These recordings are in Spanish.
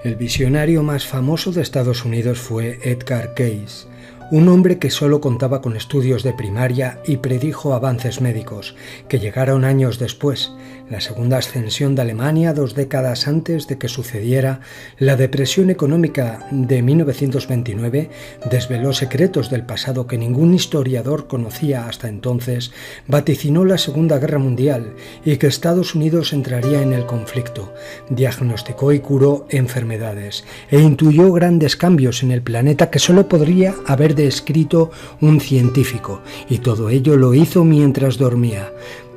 El visionario más famoso de Estados Unidos fue Edgar Cayce, un hombre que solo contaba con estudios de primaria y predijo avances médicos, que llegaron años después, la segunda ascensión de Alemania 2 décadas antes de que sucediera la depresión económica de 1929, desveló secretos del pasado que ningún historiador conocía hasta entonces, vaticinó la Segunda Guerra Mundial y que Estados Unidos entraría en el conflicto, diagnosticó y curó enfermedades e intuyó grandes cambios en el planeta que solo podría haber descrito un científico, y todo ello lo hizo mientras dormía.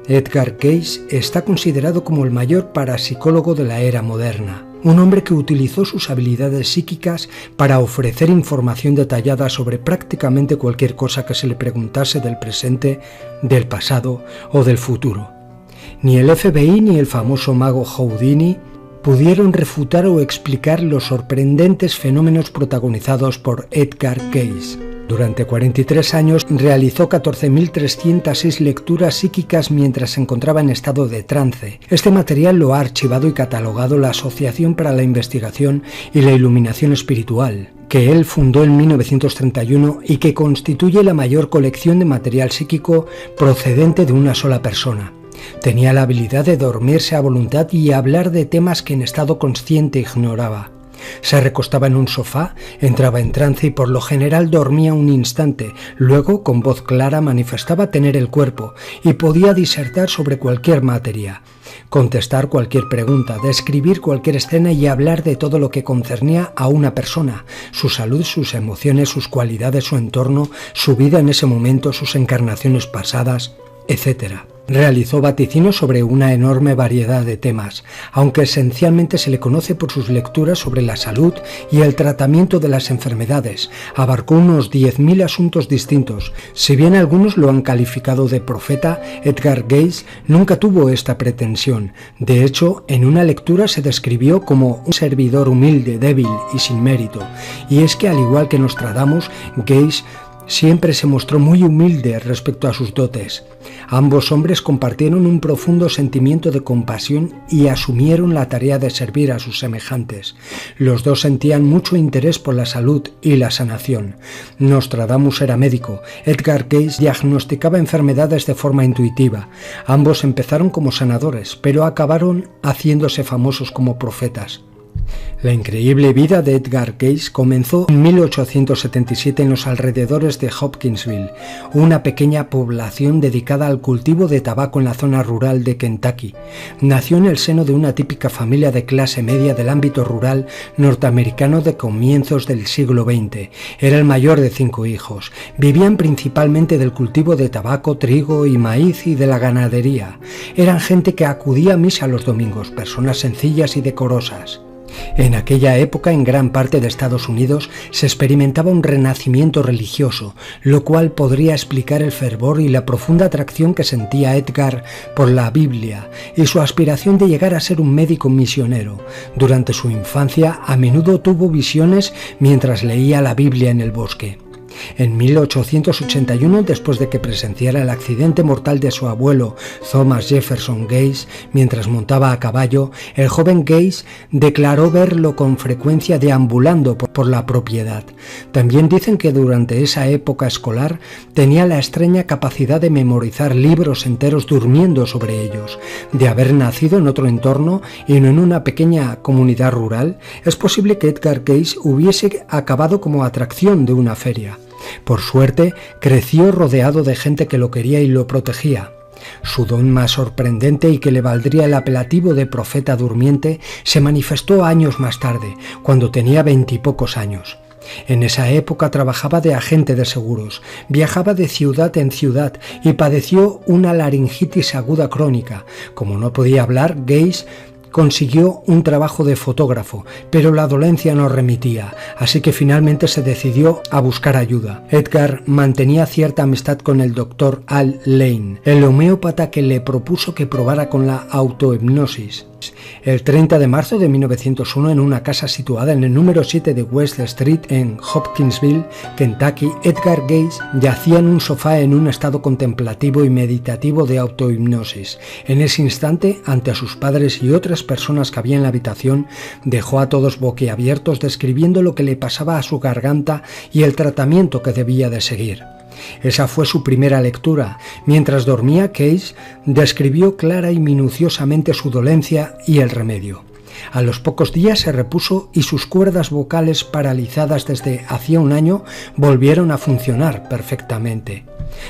Edgar Cayce está considerado como el mayor parapsicólogo de la era moderna, un hombre que utilizó sus habilidades psíquicas para ofrecer información detallada sobre prácticamente cualquier cosa que se le preguntase del presente, del pasado o del futuro. Ni el FBI ni el famoso mago Houdini pudieron refutar o explicar los sorprendentes fenómenos protagonizados por Edgar Cayce. Durante 43 años realizó 14.306 lecturas psíquicas mientras se encontraba en estado de trance. Este material lo ha archivado y catalogado la Asociación para la Investigación y la Iluminación Espiritual, que él fundó en 1931 y que constituye la mayor colección de material psíquico procedente de una sola persona. Tenía la habilidad de dormirse a voluntad y hablar de temas que en estado consciente ignoraba. Se recostaba en un sofá, entraba en trance y por lo general dormía un instante, luego con voz clara manifestaba tener el cuerpo y podía disertar sobre cualquier materia, contestar cualquier pregunta, describir cualquier escena y hablar de todo lo que concernía a una persona, su salud, sus emociones, sus cualidades, su entorno, su vida en ese momento, sus encarnaciones pasadas, etc. Realizó vaticinios sobre una enorme variedad de temas, aunque esencialmente se le conoce por sus lecturas sobre la salud y el tratamiento de las enfermedades. Abarcó unos 10.000 asuntos distintos. Si bien algunos lo han calificado de profeta, Edgar Cayce nunca tuvo esta pretensión. De hecho, en una lectura se describió como un servidor humilde, débil y sin mérito. Y es que al igual que Nostradamus, Cayce siempre se mostró muy humilde respecto a sus dotes. Ambos hombres compartieron un profundo sentimiento de compasión y asumieron la tarea de servir a sus semejantes. Los dos sentían mucho interés por la salud y la sanación. Nostradamus era médico, Edgar Cayce diagnosticaba enfermedades de forma intuitiva. Ambos empezaron como sanadores, pero acabaron haciéndose famosos como profetas. La increíble vida de Edgar Cayce comenzó en 1877 en los alrededores de Hopkinsville, una pequeña población dedicada al cultivo de tabaco en la zona rural de Kentucky. Nació en el seno de una típica familia de clase media del ámbito rural norteamericano de comienzos del siglo XX. Era el mayor de 5 hijos. Vivían principalmente del cultivo de tabaco, trigo y maíz y de la ganadería. Eran gente que acudía a misa los domingos, personas sencillas y decorosas. En aquella época, en gran parte de Estados Unidos, se experimentaba un renacimiento religioso, lo cual podría explicar el fervor y la profunda atracción que sentía Edgar por la Biblia y su aspiración de llegar a ser un médico misionero. Durante su infancia, a menudo tuvo visiones mientras leía la Biblia en el bosque. En 1881, después de que presenciara el accidente mortal de su abuelo Thomas Jefferson Cayce mientras montaba a caballo, el joven Cayce declaró verlo con frecuencia deambulando por la propiedad. También dicen que durante esa época escolar tenía la extraña capacidad de memorizar libros enteros durmiendo sobre ellos. De haber nacido en otro entorno y no en una pequeña comunidad rural, es posible que Edgar Cayce hubiese acabado como atracción de una feria. Por suerte, creció rodeado de gente que lo quería y lo protegía. Su don más sorprendente y que le valdría el apelativo de profeta durmiente se manifestó años más tarde, cuando tenía 20 y pocos años. En esa época trabajaba de agente de seguros, viajaba de ciudad en ciudad y padeció una laringitis aguda crónica. Como no podía hablar, Cayce consiguió un trabajo de fotógrafo, pero la dolencia no remitía, así que finalmente se decidió a buscar ayuda. Edgar mantenía cierta amistad con el doctor Al Lane, el homeópata que le propuso que probara con la autohipnosis. El 30 de marzo de 1901, en una casa situada en el número 7 de West Street en Hopkinsville, Kentucky, Edgar Cayce yacía en un sofá en un estado contemplativo y meditativo de autohipnosis. En ese instante, ante sus padres y otras personas que había en la habitación, dejó a todos boquiabiertos describiendo lo que le pasaba a su garganta y el tratamiento que debía de seguir. Esa fue su primera lectura. Mientras dormía, Cayce describió clara y minuciosamente su dolencia y el remedio. A los pocos días se repuso y sus cuerdas vocales, paralizadas desde hacía un año, volvieron a funcionar perfectamente.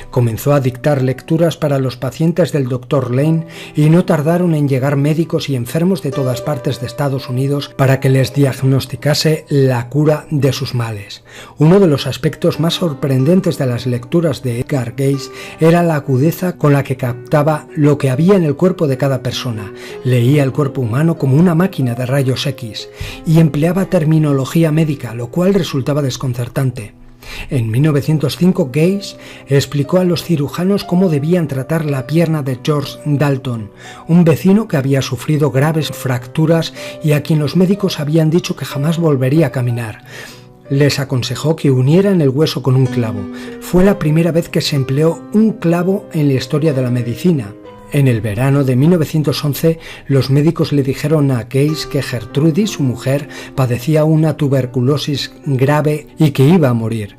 Comenzó a dictar lecturas para los pacientes del Dr. Lane y no tardaron en llegar médicos y enfermos de todas partes de Estados Unidos para que les diagnosticase la cura de sus males. Uno de los aspectos más sorprendentes de las lecturas de Edgar Cayce era la agudeza con la que captaba lo que había en el cuerpo de cada persona. Leía el cuerpo humano como una máquina de rayos X y empleaba terminología médica, lo cual resultaba desconcertante. En 1905, Cayce explicó a los cirujanos cómo debían tratar la pierna de George Dalton, un vecino que había sufrido graves fracturas y a quien los médicos habían dicho que jamás volvería a caminar. Les aconsejó que unieran el hueso con un clavo. Fue la primera vez que se empleó un clavo en la historia de la medicina. En el verano de 1911, los médicos le dijeron a Cayce que Gertrudis, su mujer, padecía una tuberculosis grave y que iba a morir.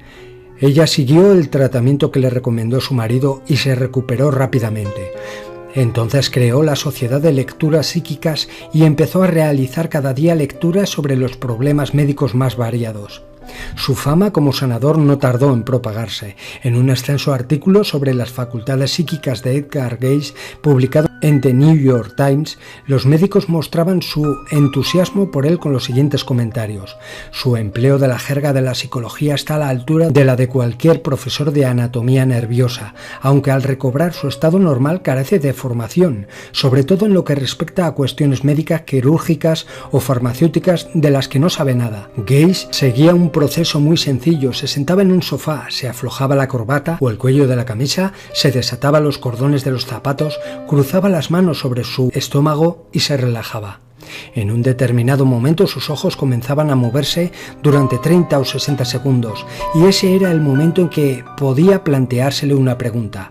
Ella siguió el tratamiento que le recomendó su marido y se recuperó rápidamente. Entonces creó la Sociedad de Lecturas Psíquicas y empezó a realizar cada día lecturas sobre los problemas médicos más variados. Su fama como sanador no tardó en propagarse. En un extenso artículo sobre las facultades psíquicas de Edgar Cayce, publicado en The New York Times, los médicos mostraban su entusiasmo por él con los siguientes comentarios. Su empleo de la jerga de la psicología está a la altura de la de cualquier profesor de anatomía nerviosa, aunque al recobrar su estado normal carece de formación, sobre todo en lo que respecta a cuestiones médicas, quirúrgicas o farmacéuticas de las que no sabe nada. Cayce seguía un proceso muy sencillo. Se sentaba en un sofá, se aflojaba la corbata o el cuello de la camisa, se desataba los cordones de los zapatos, cruzaba las manos sobre su estómago y se relajaba. En un determinado momento sus ojos comenzaban a moverse durante 30 o 60 segundos y ese era el momento en que podía planteársele una pregunta.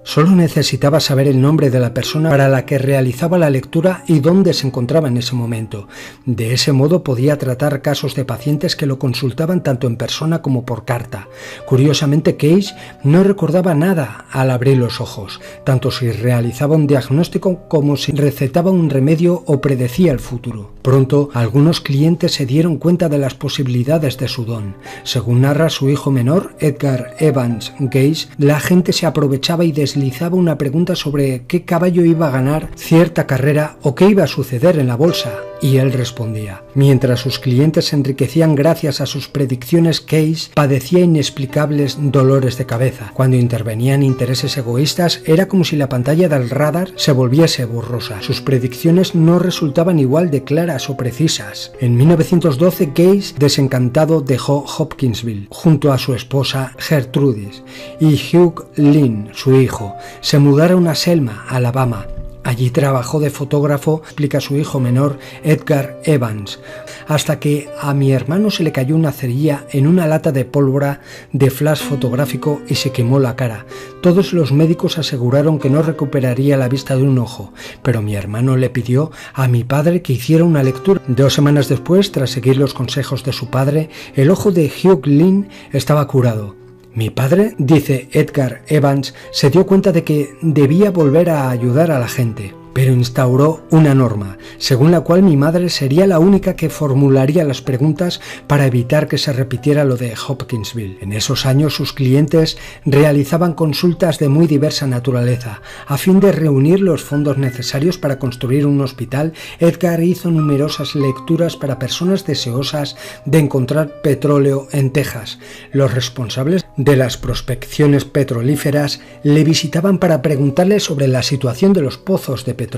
Solo necesitaba saber el nombre de la persona para la que realizaba la lectura y dónde se encontraba en ese momento. De ese modo podía tratar casos de pacientes que lo consultaban tanto en persona como por carta. Curiosamente, Cayce no recordaba nada al abrir los ojos, tanto si realizaba un diagnóstico como si recetaba un remedio o predecía el futuro. Pronto, algunos clientes se dieron cuenta de las posibilidades de su don. Según narra su hijo menor, Edgar Evans Cayce, la gente se aprovechaba y deslizaba una pregunta sobre qué caballo iba a ganar cierta carrera o qué iba a suceder en la bolsa, y él respondía. Mientras sus clientes se enriquecían gracias a sus predicciones, Cayce padecía inexplicables dolores de cabeza. Cuando intervenían intereses egoístas, era como si la pantalla del radar se volviese borrosa. Sus predicciones no resultaban igual de claras o precisas. En 1912, Cayce, desencantado, dejó Hopkinsville junto a su esposa Gertrudis y Hugh Lynn, su hijo. Se mudaron a Selma, Alabama. Allí trabajó de fotógrafo, explica su hijo menor, Edgar Evans, hasta que a mi hermano se le cayó una cerilla en una lata de pólvora de flash fotográfico y se quemó la cara. Todos los médicos aseguraron que no recuperaría la vista de un ojo, pero mi hermano le pidió a mi padre que hiciera una lectura. 2 semanas después, tras seguir los consejos de su padre, el ojo de Hugh Lynn estaba curado. Mi padre, dice Edgar Evans, se dio cuenta de que debía volver a ayudar a la gente, pero instauró una norma, según la cual mi madre sería la única que formularía las preguntas para evitar que se repitiera lo de Hopkinsville. En esos años sus clientes realizaban consultas de muy diversa naturaleza. A fin de reunir los fondos necesarios para construir un hospital, Edgar hizo numerosas lecturas para personas deseosas de encontrar petróleo en Texas. Los responsables de las prospecciones petrolíferas le visitaban para preguntarle sobre la situación de los pozos de petróleo.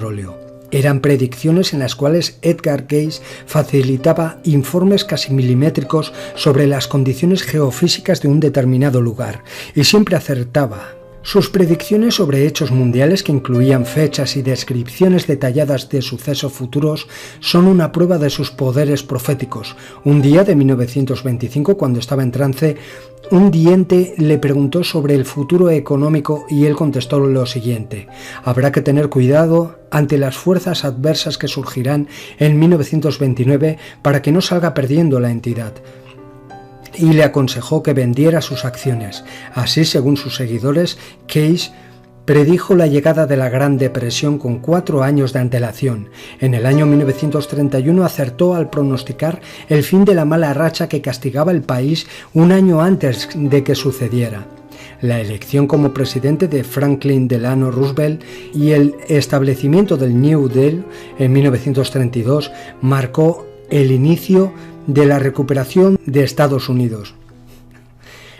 Eran predicciones en las cuales Edgar Cayce facilitaba informes casi milimétricos sobre las condiciones geofísicas de un determinado lugar y siempre acertaba. Sus predicciones sobre hechos mundiales que incluían fechas y descripciones detalladas de sucesos futuros son una prueba de sus poderes proféticos. Un día de 1925, cuando estaba en trance, un vidente le preguntó sobre el futuro económico y él contestó lo siguiente: habrá que tener cuidado ante las fuerzas adversas que surgirán en 1929 para que no salga perdiendo la entidad. Y le aconsejó que vendiera sus acciones. Así, según sus seguidores, Case predijo la llegada de la Gran Depresión con 4 años de antelación. En el año 1931 acertó al pronosticar el fin de la mala racha que castigaba el país un año antes de que sucediera. La elección como presidente de Franklin Delano Roosevelt y el establecimiento del New Deal en 1932 marcó el inicio de la recuperación de Estados Unidos.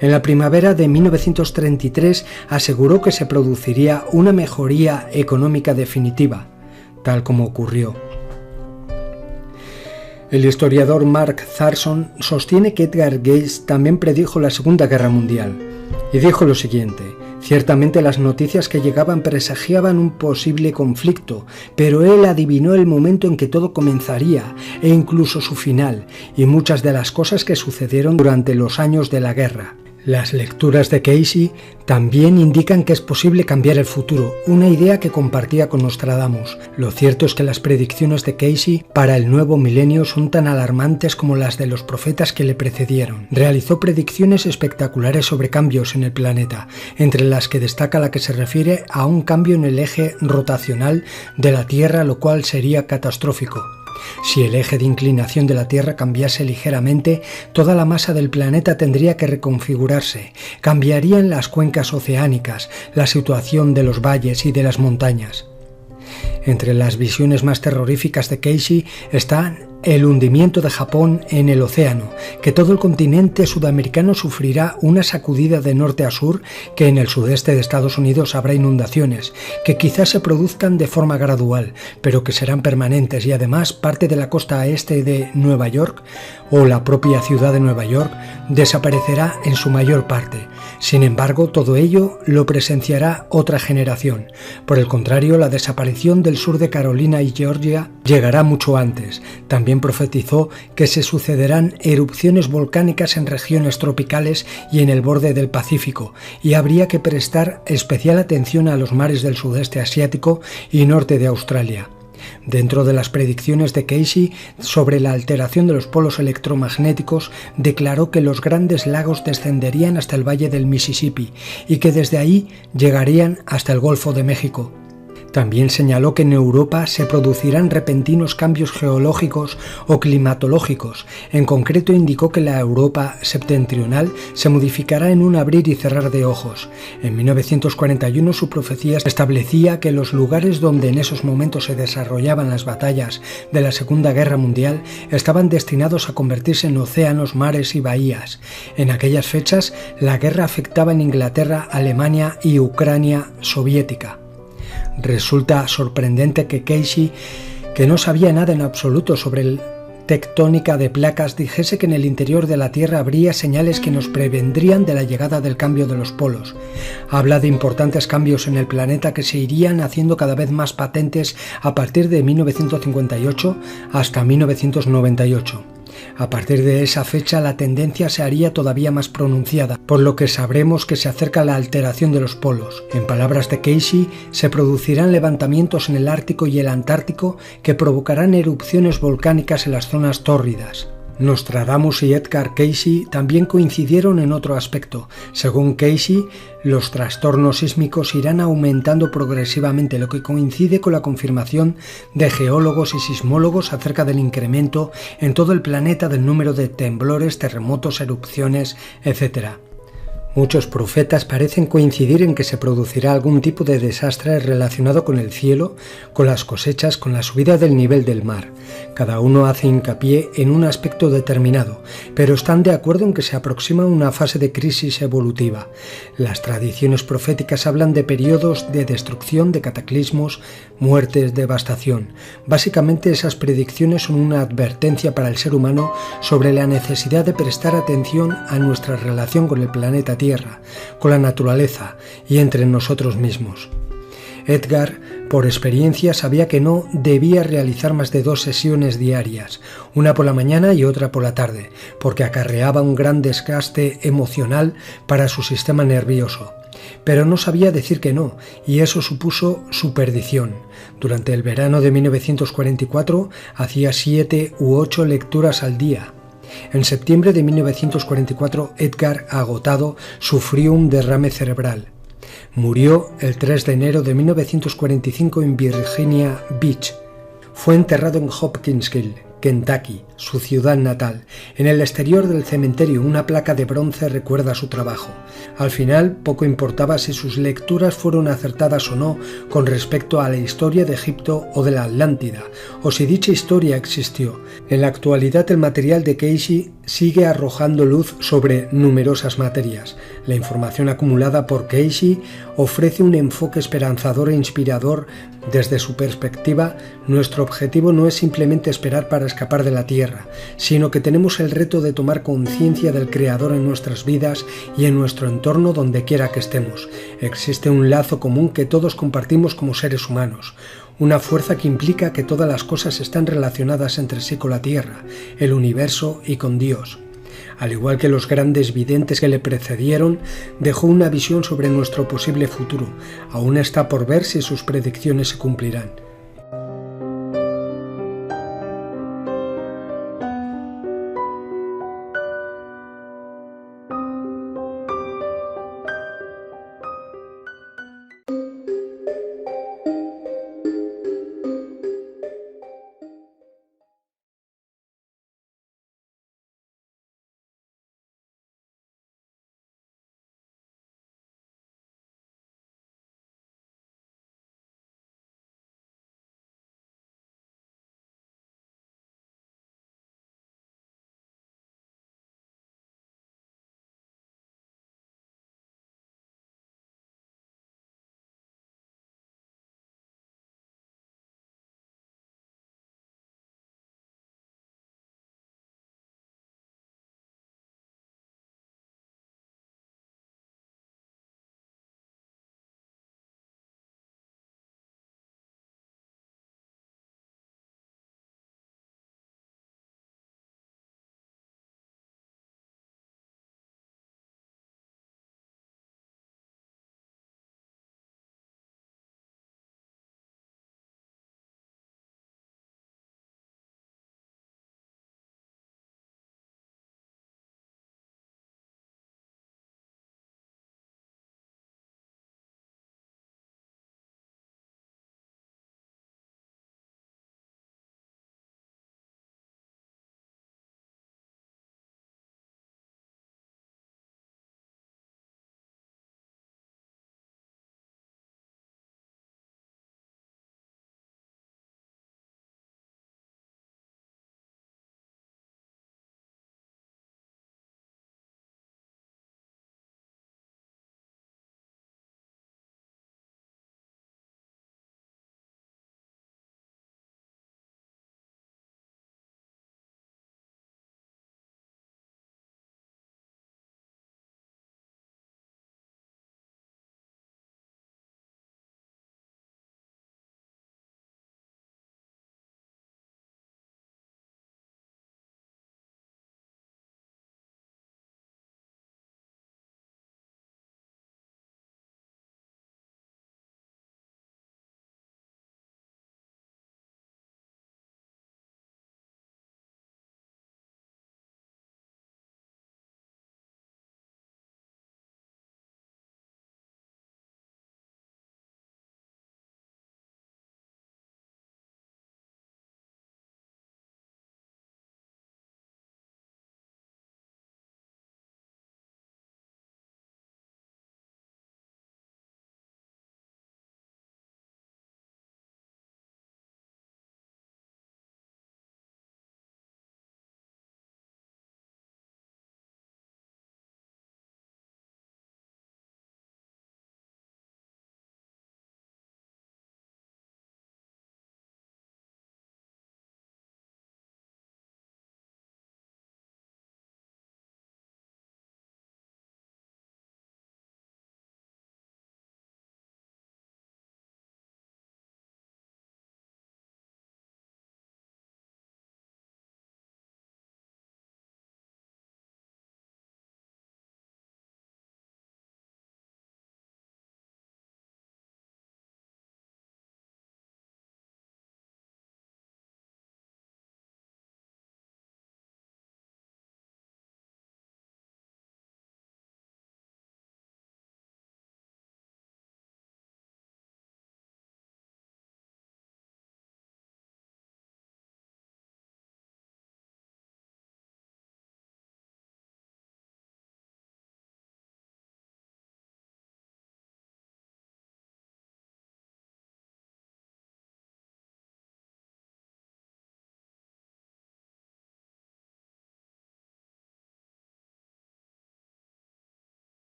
En la primavera de 1933 aseguró que se produciría una mejoría económica definitiva, tal como ocurrió. El historiador Mark Tharson sostiene que Edgar Cayce también predijo la Segunda Guerra Mundial y dijo lo siguiente: ciertamente las noticias que llegaban presagiaban un posible conflicto, pero él adivinó el momento en que todo comenzaría e incluso su final, y muchas de las cosas que sucedieron durante los años de la guerra. Las lecturas de Cayce también indican que es posible cambiar el futuro, una idea que compartía con Nostradamus. Lo cierto es que las predicciones de Cayce para el nuevo milenio son tan alarmantes como las de los profetas que le precedieron. Realizó predicciones espectaculares sobre cambios en el planeta, entre las que destaca la que se refiere a un cambio en el eje rotacional de la Tierra, lo cual sería catastrófico. Si el eje de inclinación de la Tierra cambiase ligeramente, toda la masa del planeta tendría que reconfigurarse. Cambiarían las cuencas oceánicas, la situación de los valles y de las montañas. Entre las visiones más terroríficas de Cayce están el hundimiento de Japón en el océano, que todo el continente sudamericano sufrirá una sacudida de norte a sur, que en el sudeste de Estados Unidos habrá inundaciones, que quizás se produzcan de forma gradual, pero que serán permanentes, y además parte de la costa este de Nueva York o la propia ciudad de Nueva York desaparecerá en su mayor parte. Sin embargo, todo ello lo presenciará otra generación. Por el contrario, la desaparición del sur de Carolina y Georgia llegará mucho antes. También profetizó que se sucederán erupciones volcánicas en regiones tropicales y en el borde del Pacífico, y habría que prestar especial atención a los mares del sudeste asiático y norte de Australia. Dentro de las predicciones de Cayce sobre la alteración de los polos electromagnéticos, declaró que los grandes lagos descenderían hasta el valle del Mississippi y que desde ahí llegarían hasta el Golfo de México. También señaló que en Europa se producirán repentinos cambios geológicos o climatológicos. En concreto, indicó que la Europa septentrional se modificará en un abrir y cerrar de ojos. En 1941 su profecía establecía que los lugares donde en esos momentos se desarrollaban las batallas de la Segunda Guerra Mundial estaban destinados a convertirse en océanos, mares y bahías. En aquellas fechas, la guerra afectaba en Inglaterra, Alemania y Ucrania soviética. Resulta sorprendente que Cayce, que no sabía nada en absoluto sobre la tectónica de placas, dijese que en el interior de la Tierra habría señales que nos prevendrían de la llegada del cambio de los polos. Habla de importantes cambios en el planeta que se irían haciendo cada vez más patentes a partir de 1958 hasta 1998. A partir de esa fecha la tendencia se haría todavía más pronunciada, por lo que sabremos que se acerca la alteración de los polos. En palabras de Cayce, se producirán levantamientos en el Ártico y el Antártico que provocarán erupciones volcánicas en las zonas tórridas. Nostradamus y Edgar Cayce también coincidieron en otro aspecto. Según Cayce, los trastornos sísmicos irán aumentando progresivamente, lo que coincide con la confirmación de geólogos y sismólogos acerca del incremento en todo el planeta del número de temblores, terremotos, erupciones, etc. Muchos profetas parecen coincidir en que se producirá algún tipo de desastre relacionado con el cielo, con las cosechas, con la subida del nivel del mar. Cada uno hace hincapié en un aspecto determinado, pero están de acuerdo en que se aproxima una fase de crisis evolutiva. Las tradiciones proféticas hablan de periodos de destrucción, de cataclismos, muertes, devastación. Básicamente esas predicciones son una advertencia para el ser humano sobre la necesidad de prestar atención a nuestra relación con el planeta Tierra Tierra, con la naturaleza y entre nosotros mismos. Edgar, por experiencia, sabía que no debía realizar más de 2 sesiones diarias, una por la mañana y otra por la tarde, porque acarreaba un gran desgaste emocional para su sistema nervioso. Pero no sabía decir que no, y eso supuso su perdición. Durante el verano de 1944 hacía 7 u 8 lecturas al día. En septiembre de 1944, Edgar, agotado, sufrió un derrame cerebral. Murió el 3 de enero de 1945 en Virginia Beach. Fue enterrado en Hopkinsville, Kentucky, su ciudad natal. En el exterior del cementerio una placa de bronce recuerda su trabajo. Al final, poco importaba si sus lecturas fueron acertadas o no con respecto a la historia de Egipto o de la Atlántida, o si dicha historia existió. En la actualidad, el material de Cayce sigue arrojando luz sobre numerosas materias. La información acumulada por Cayce ofrece un enfoque esperanzador e inspirador. Desde su perspectiva, nuestro objetivo no es simplemente esperar para escapar de la Tierra, sino que tenemos el reto de tomar conciencia del Creador en nuestras vidas y en nuestro entorno donde quiera que estemos. Existe un lazo común que todos compartimos como seres humanos, una fuerza que implica que todas las cosas están relacionadas entre sí con la Tierra, el universo y con Dios. Al igual que los grandes videntes que le precedieron, dejó una visión sobre nuestro posible futuro. Aún está por ver si sus predicciones se cumplirán.